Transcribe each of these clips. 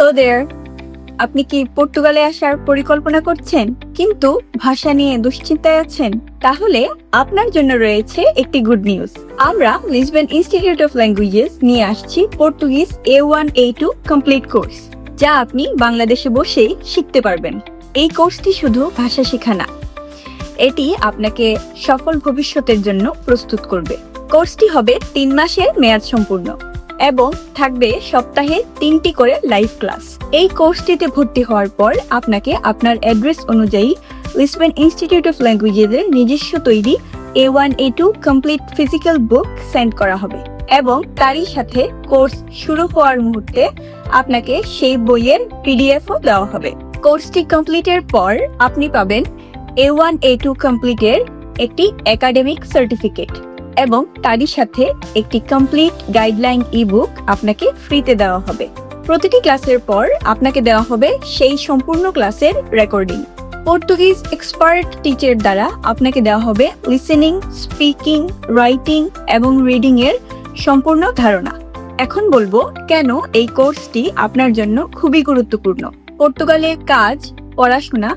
Hello দেয়ার। আপনি কি পর্তুগালে আসার পরিকল্পনা করছেন কিন্তু ভাষা নিয়ে দুশ্চিন্তায় আছেন? তাহলে আপনার জন্য রয়েছে একটি গুড নিউজ। আমরা লিসবন ইনস্টিটিউট অফ ল্যাঙ্গুয়েজেস নিয়ে আসছি Portuguese A1 A2 complete course, যা আপনি বাংলাদেশে বসেই শিখতে পারবেন। এই কোর্সটি শুধু ভাষা শেখা না, এটি আপনাকে সফল ভবিষ্যতের জন্য প্রস্তুত করবে। কোর্সটি হবে 3 মাসের মেয়াদ সম্পূর্ণ এবং থাকবে সপ্তাহে 3টি করে লাইভ ক্লাস। এই কোর্সটিতে ভর্তি হওয়ার পর আপনাকে আপনার অ্যাড্রেস অনুযায়ী লিসবন ইনস্টিটিউট অফ ল্যাঙ্গুয়েজের নিজস্ব তৈরি A1 A2 কমপ্লিট ফিজিক্যাল বুক সেন্ড করা হবে এবং তারই সাথে কোর্স শুরু হওয়ার মুহূর্তে আপনাকে সেই বইয়ের PDFও দেওয়া হবে। কোর্সটি কমপ্লিটের পর আপনি পাবেন A1 A2 কমপ্লিটের একটি একাডেমিক সার্টিফিকেট এবং তারই সাথে একটি কমপ্লিট গাইডলাইন ই-বুক আপনাকে ফ্রিতে দেওয়া হবে। প্রতিটি ক্লাসের পর আপনাকে দেওয়া হবে সেই সম্পূর্ণ ক্লাসের রেকর্ডিং। পর্তুগিজ এক্সপার্ট টিচার দ্বারা আপনাকে দেওয়া হবে লিসেনিং, স্পিকিং, রাইটিং এবং রিডিং এর সম্পূর্ণ ধারণা। এখন বলবো কেন এই কোর্সটি আপনার জন্য খুবই গুরুত্বপূর্ণ। পর্তুগালে কাজ, পড়াশোনা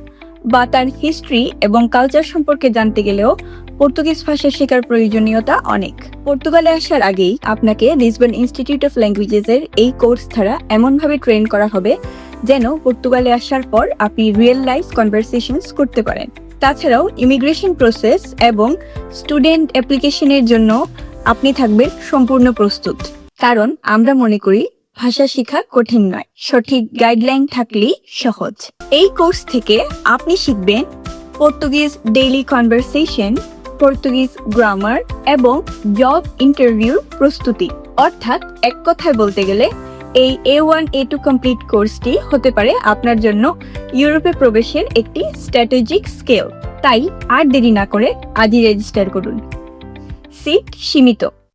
বা তার হিস্ট্রি এবং কালচার সম্পর্কে জানতে গেলেও পর্তুগিজ ভাষা শেখার প্রয়োজনীয়তা অনেক। পর্তুগালে আসার আগেই আপনাকে লিসবন ইনস্টিটিউট অফ ল্যাঙ্গুয়েজেসের এই কোর্স দ্বারা এমনভাবে ট্রেন করা হবে যেন পর্তুগালে আসার পর আপনি রিয়েল লাইফ কনভারসেশনস করতে পারেন। তাছাড়াও ইমিগ্রেশন প্রসেস এবং স্টুডেন্ট অ্যাপ্লিকেশনের জন্য আপনি থাকবেন সম্পূর্ণ প্রস্তুত, কারণ আমরা মনে করি ভাষা শেখা কঠিন নয়, সঠিক গাইডলাইন থাকলেই সহজ। এই কোর্স থেকে আপনি শিখবেন Portuguese daily conversation, Portuguese grammar এবং জব ইন্টারভিউর প্রস্তুতি। অর্থাৎ এক কথায় বলতে গেলে এই A1 A2 কমপ্লিট কোর্সটি হতে পারে আপনার জন্য ইউরোপে প্রবেশের একটি স্ট্র্যাটেজিক স্কেল। তাই আর দেরি না করে আজই রেজিস্টার করুন। সিট সীমিত।